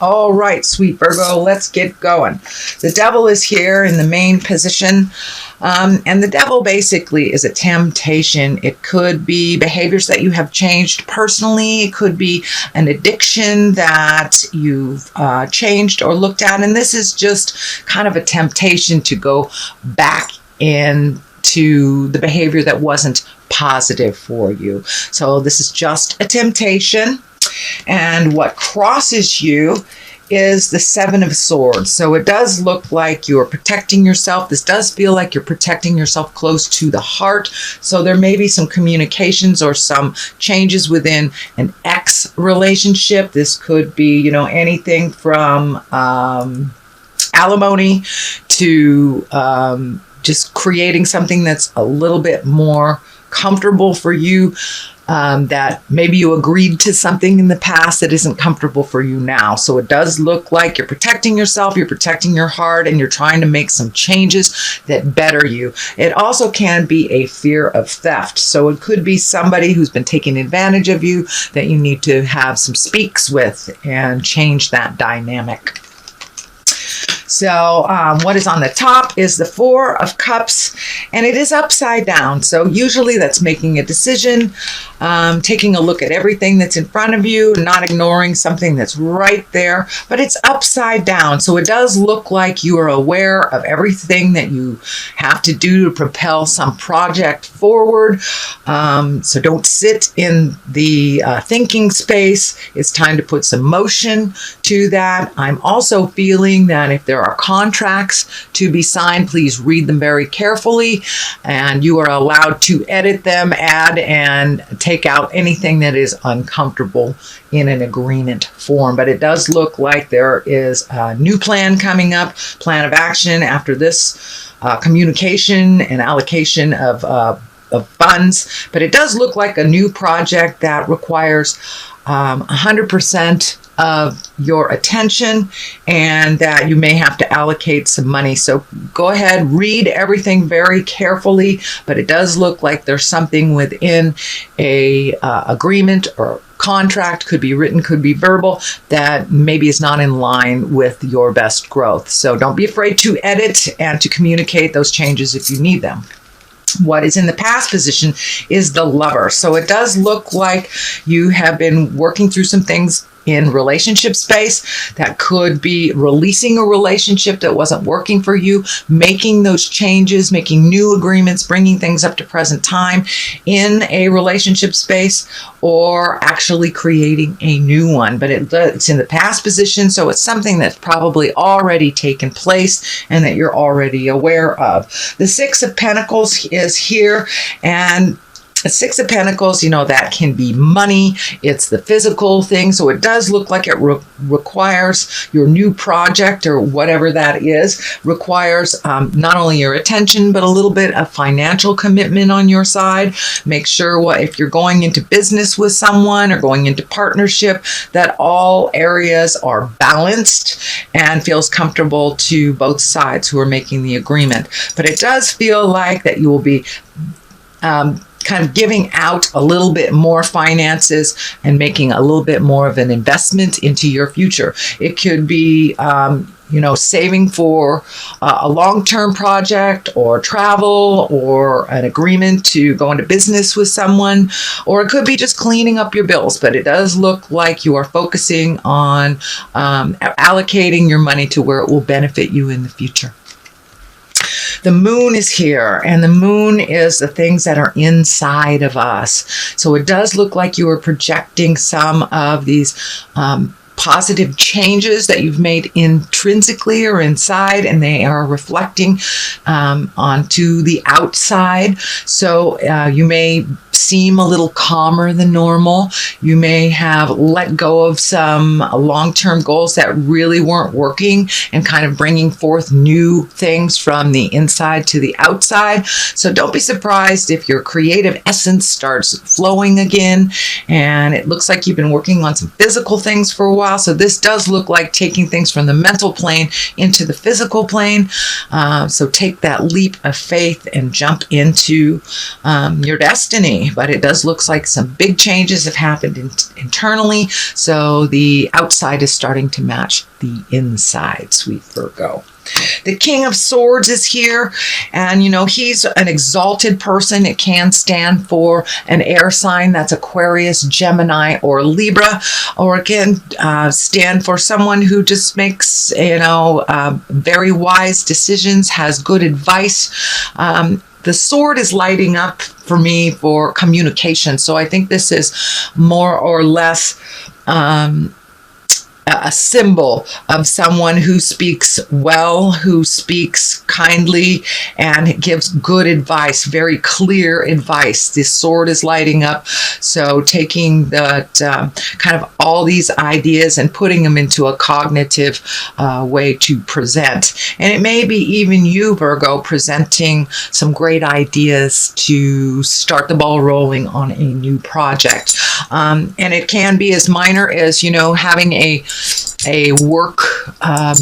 All right, sweet Virgo, let's get going. The devil is here in the main position. And the devil basically is a temptation. It could be behaviors that you have changed personally. It could be an addiction that you've changed or looked at. And this is just kind of a temptation to go back into the behavior that wasn't positive for you. So this is just a temptation. And what crosses you is the Seven of Swords. So it does look like you're protecting yourself. This does feel like you're protecting yourself close to the heart. So there may be some communications or some changes within an ex relationship. This could be, anything from alimony to just creating something that's a little bit more comfortable for you. That maybe you agreed to something in the past that isn't comfortable for you now. So it does look like you're protecting yourself, you're protecting your heart, and you're trying to make some changes that better you. It also can be a fear of theft. So it could be somebody who's been taking advantage of you that you need to have some speaks with and change that dynamic. So what is on the top is the Four of Cups, and it is upside down. So usually that's making a decision, taking a look at everything that's in front of you, not ignoring something that's right there, but it's upside down. So it does look like you are aware of everything that you have to do to propel some project forward. So don't sit in the thinking space. It's time to put some motion to that. I'm also feeling that if there are contracts to be signed, please read them very carefully, and you are allowed to edit them, add, and take out anything that is uncomfortable in an agreement form. But it does look like there is a new plan coming up, plan of action after this communication and allocation of funds. But it does look like a new project that requires 100% of your attention, and that you may have to allocate some money. So go ahead, read everything very carefully, but it does look like there's something within a agreement or contract, could be written, could be verbal, that maybe is not in line with your best growth. So don't be afraid to edit and to communicate those changes if you need them. What is in the past position is the Lover. So it does look like you have been working through some things in relationship space that could be releasing a relationship that wasn't working for you, making those changes, making new agreements, bringing things up to present time in a relationship space, or actually creating a new one. But it's in the past position, so it's something that's probably already taken place and that you're already aware of. The Six of Pentacles is here, and the Six of Pentacles, that can be money. It's the physical thing. So it does look like it requires your new project, or whatever that is, requires not only your attention, but a little bit of financial commitment on your side. Make sure if you're going into business with someone or going into partnership, that all areas are balanced and feels comfortable to both sides who are making the agreement. But it does feel like that you will be kind of giving out a little bit more finances and making a little bit more of an investment into your future. It could be, saving for a long-term project or travel or an agreement to go into business with someone, or it could be just cleaning up your bills. But it does look like you are focusing on allocating your money to where it will benefit you in the future. The Moon is here, and the Moon is the things that are inside of us. So it does look like you are projecting some of these positive changes that you've made intrinsically or inside, and they are reflecting onto the outside. So you may seem a little calmer than normal. You may have let go of some long-term goals that really weren't working, and kind of bringing forth new things from the inside to the outside. So don't be surprised if your creative essence starts flowing again, and it looks like you've been working on some physical things for a while. So this does look like taking things from the mental plane into the physical plane. So take that leap of faith and jump into your destiny. externally, but it does look like some big changes have happened internally. So the outside is starting to match the inside, sweet Virgo. The King of Swords is here, and he's an exalted person. It can stand for an air sign, that's Aquarius, Gemini, or Libra, or it can stand for someone who just makes very wise decisions, has good advice. The sword is lighting up for me for communication, so I think this is more or less a symbol of someone who speaks well, who speaks kindly, and gives good advice, very clear advice. This sword is lighting up, so taking that kind of all these ideas and putting them into a cognitive way to present. And it may be even you, Virgo, presenting some great ideas to start the ball rolling on a new project. And it can be as minor as, having a work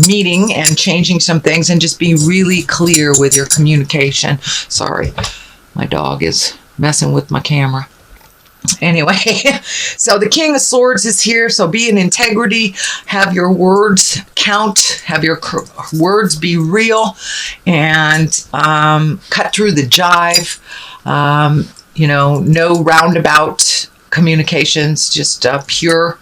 meeting and changing some things, and just be really clear with your communication. Sorry, my dog is messing with my camera. Anyway, so the King of Swords is here, so be in integrity, have your words count, have your words be real, and cut through the jive. No roundabout communications, just pure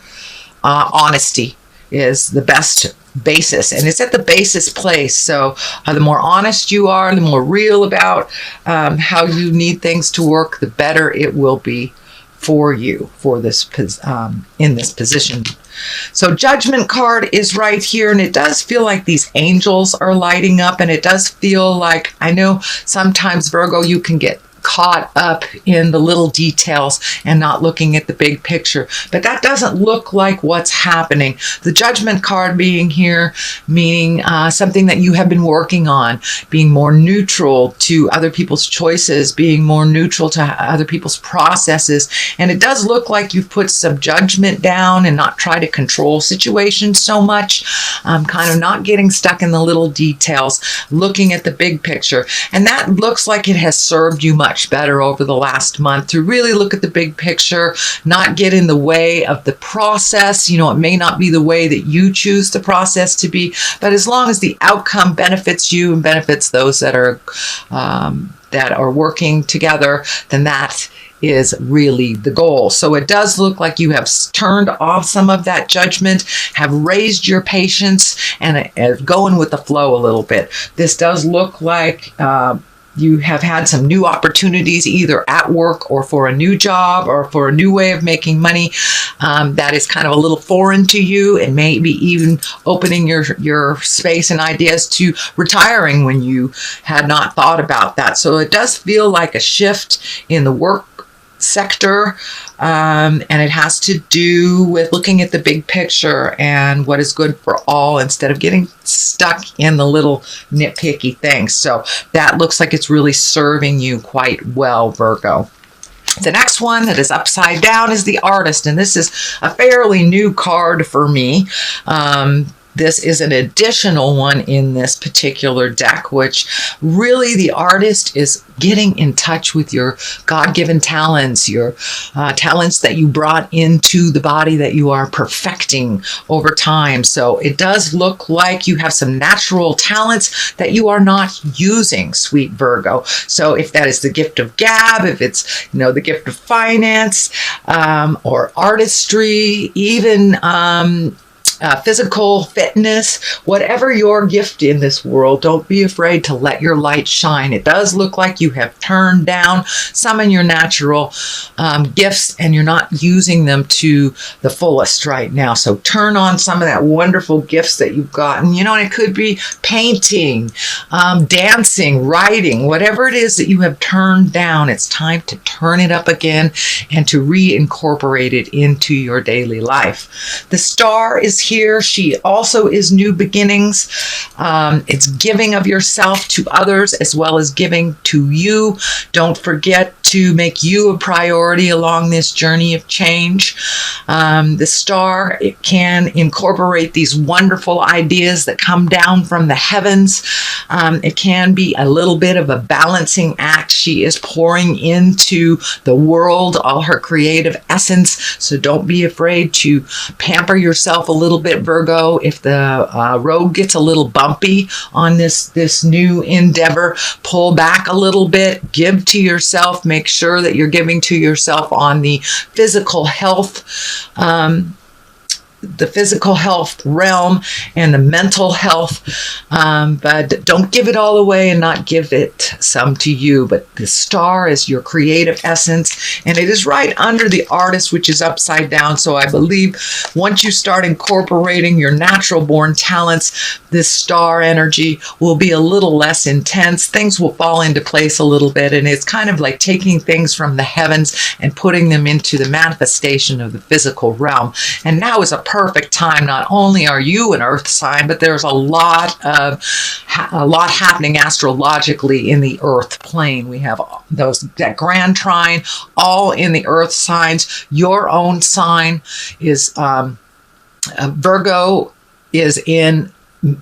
honesty is the best basis, and it's at the basis place. So the more honest you are, the more real about how you need things to work, the better it will be for you for this in this position. So Judgment card is right here, and it does feel like these angels are lighting up, and it does feel like, I know sometimes, Virgo, you can get caught up in the little details and not looking at the big picture, but that doesn't look like what's happening. The Judgment card being here, meaning something that you have been working on, being more neutral to other people's choices, being more neutral to other people's processes. And it does look like you've put some judgment down and not try to control situations so much, kind of not getting stuck in the little details, looking at the big picture. And that looks like it has served you much better over the last month, to really look at the big picture, not get in the way of the process. It may not be the way that you choose the process to be, but as long as the outcome benefits you and benefits those that are working together, then that is really the goal. So it does look like you have turned off some of that judgment, have raised your patience, and going with the flow a little bit. This does look like you have had some new opportunities, either at work or for a new job or for a new way of making money that is kind of a little foreign to you, and maybe even opening your space and ideas to retiring when you had not thought about that. So it does feel like a shift in the work sector, and it has to do with looking at the big picture and what is good for all, instead of getting stuck in the little nitpicky things. So that looks like it's really serving you quite well, Virgo. The next one that is upside down is the Artist, and this is a fairly new card for me. This is an additional one in this particular deck, which really the Artist is getting in touch with your God-given talents, your talents that you brought into the body that you are perfecting over time. So it does look like you have some natural talents that you are not using, sweet Virgo. So if that is the gift of gab, if it's the gift of finance, or artistry, even physical fitness, whatever your gift in this world, don't be afraid to let your light shine. It does look like you have turned down some of your natural gifts, and you're not using them to the fullest right now. So turn on some of that wonderful gifts that you've gotten. And it could be painting, dancing, writing, whatever it is that you have turned down. It's time to turn it up again and to reincorporate it into your daily life. The Star is here. She also is new beginnings. It's giving of yourself to others as well as giving to you. Don't forget to make you a priority along this journey of change. The star, it can incorporate these wonderful ideas that come down from the heavens. It can be a little bit of a balancing act. She is pouring into the world all her creative essence. So don't be afraid to pamper yourself a little bit, Virgo. If the road gets a little bumpy on this new endeavor, pull back a little bit, give to yourself, make sure that you're giving to yourself on the physical health realm and the mental health, but don't give it all away and not give it some to you. But the star is your creative essence, and it is right under the artist, which is upside down. So I believe once you start incorporating your natural born talents, this star energy will be a little less intense. Things will fall into place a little bit, and it's kind of like taking things from the heavens and putting them into the manifestation of the physical realm. And now is a perfect time. Not only are you an earth sign, but there's a lot happening astrologically in the earth plane. We have that grand trine all in the earth signs. Your own sign is Virgo is in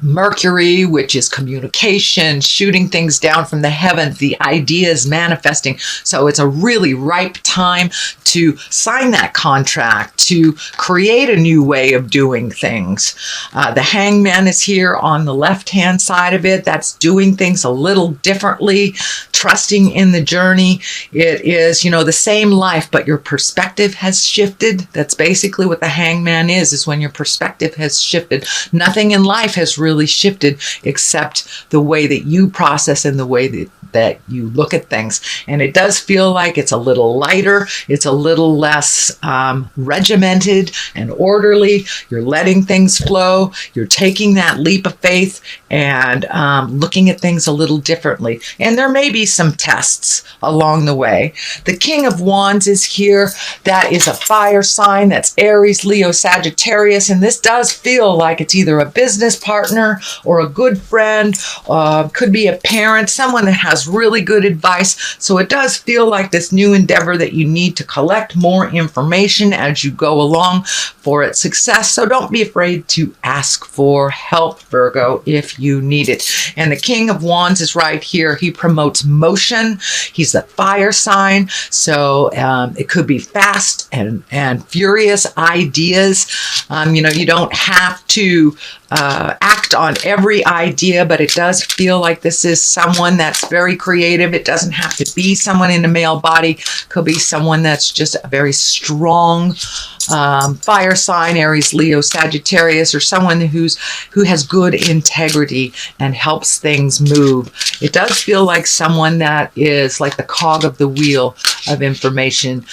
Mercury, which is communication, shooting things down from the heavens, the ideas manifesting. So it's a really ripe time to sign that contract, to create a new way of doing things. The Hangman is here on the left-hand side of it. That's doing things a little differently, trusting in the journey. It is, the same life, but your perspective has shifted. That's basically what the Hangman is when your perspective has shifted. Nothing in life has really shifted except the way that you process and the way that you look at things. And it does feel like it's a little lighter. It's a little less regimented and orderly. You're letting things flow. You're taking that leap of faith and looking at things a little differently. And there may be some tests along the way. The King of Wands is here. That is a fire sign. That's Aries, Leo, Sagittarius. And this does feel like it's either a business partner or a good friend, could be a parent, someone that has really good advice. So it does feel like this new endeavor that you need to collect more information as you go along for its success. So don't be afraid to ask for help, Virgo, if you need it. And the King of Wands is right here. He promotes motion. He's the fire sign. So it could be fast and furious ideas. You don't have to act on every idea, but it does feel like this is someone that's very creative. It doesn't have to be someone in a male body. It could be someone that's just a very strong fire sign, Aries, Leo, Sagittarius, or someone who has good integrity and helps things move. It does feel like someone that is like the cog of the wheel of information,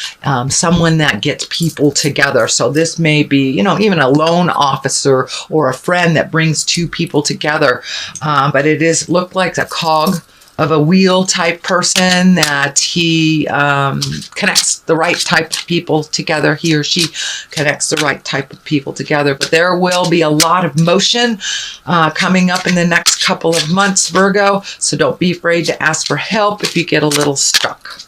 someone that gets people together. So this may be, even a loan officer or a friend that brings two people together. But it is looked like a cog of a wheel type person, that he connects the right type of people together. He or she connects the right type of people together. But there will be a lot of motion coming up in the next couple of months, Virgo. So don't be afraid to ask for help if you get a little stuck.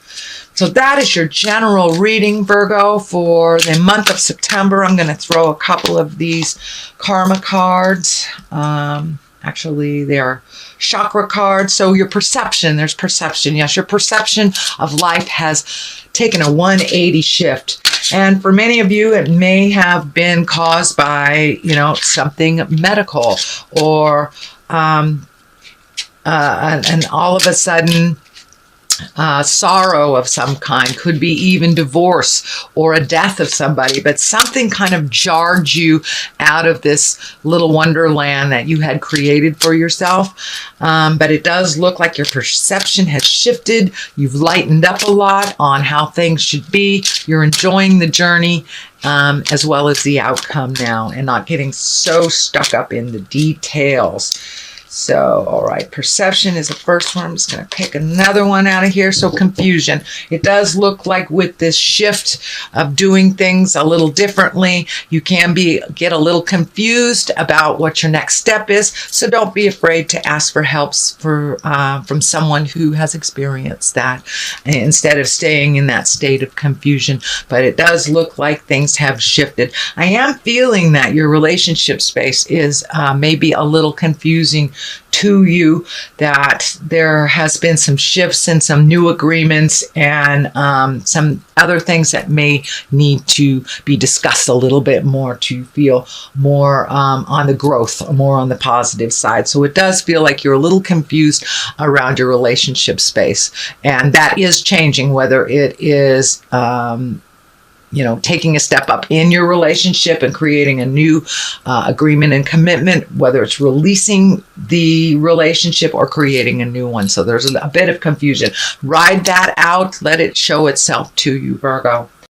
So that is your general reading, Virgo, for the month of September. I'm going to throw a couple of these karma cards. Actually, they are chakra cards. So your perception, there's perception. Yes, your perception of life has taken a 180 shift. And for many of you, it may have been caused by, something medical or and all of a sudden, sorrow of some kind, could be even divorce or a death of somebody, but something kind of jarred you out of this little wonderland that you had created for yourself. But it does look like your perception has shifted. You've lightened up a lot on how things should be. You're enjoying the journey as well as the outcome now and not getting so stuck up in the details. So, all right, perception is the first one. I'm just going to pick another one out of here. So, confusion. It does look like with this shift of doing things a little differently, you can get a little confused about what your next step is. So, don't be afraid to ask for help from someone who has experienced that instead of staying in that state of confusion. But it does look like things have shifted. I am feeling that your relationship space is maybe a little confusing to you, that there has been some shifts and some new agreements and some other things that may need to be discussed a little bit more to feel more on the growth, more on the positive side. So it does feel like you're a little confused around your relationship space, and that is changing, whether it is taking a step up in your relationship and creating a new agreement and commitment, whether it's releasing the relationship or creating a new one. So there's a bit of confusion. Ride that out. Let it show itself to you, Virgo.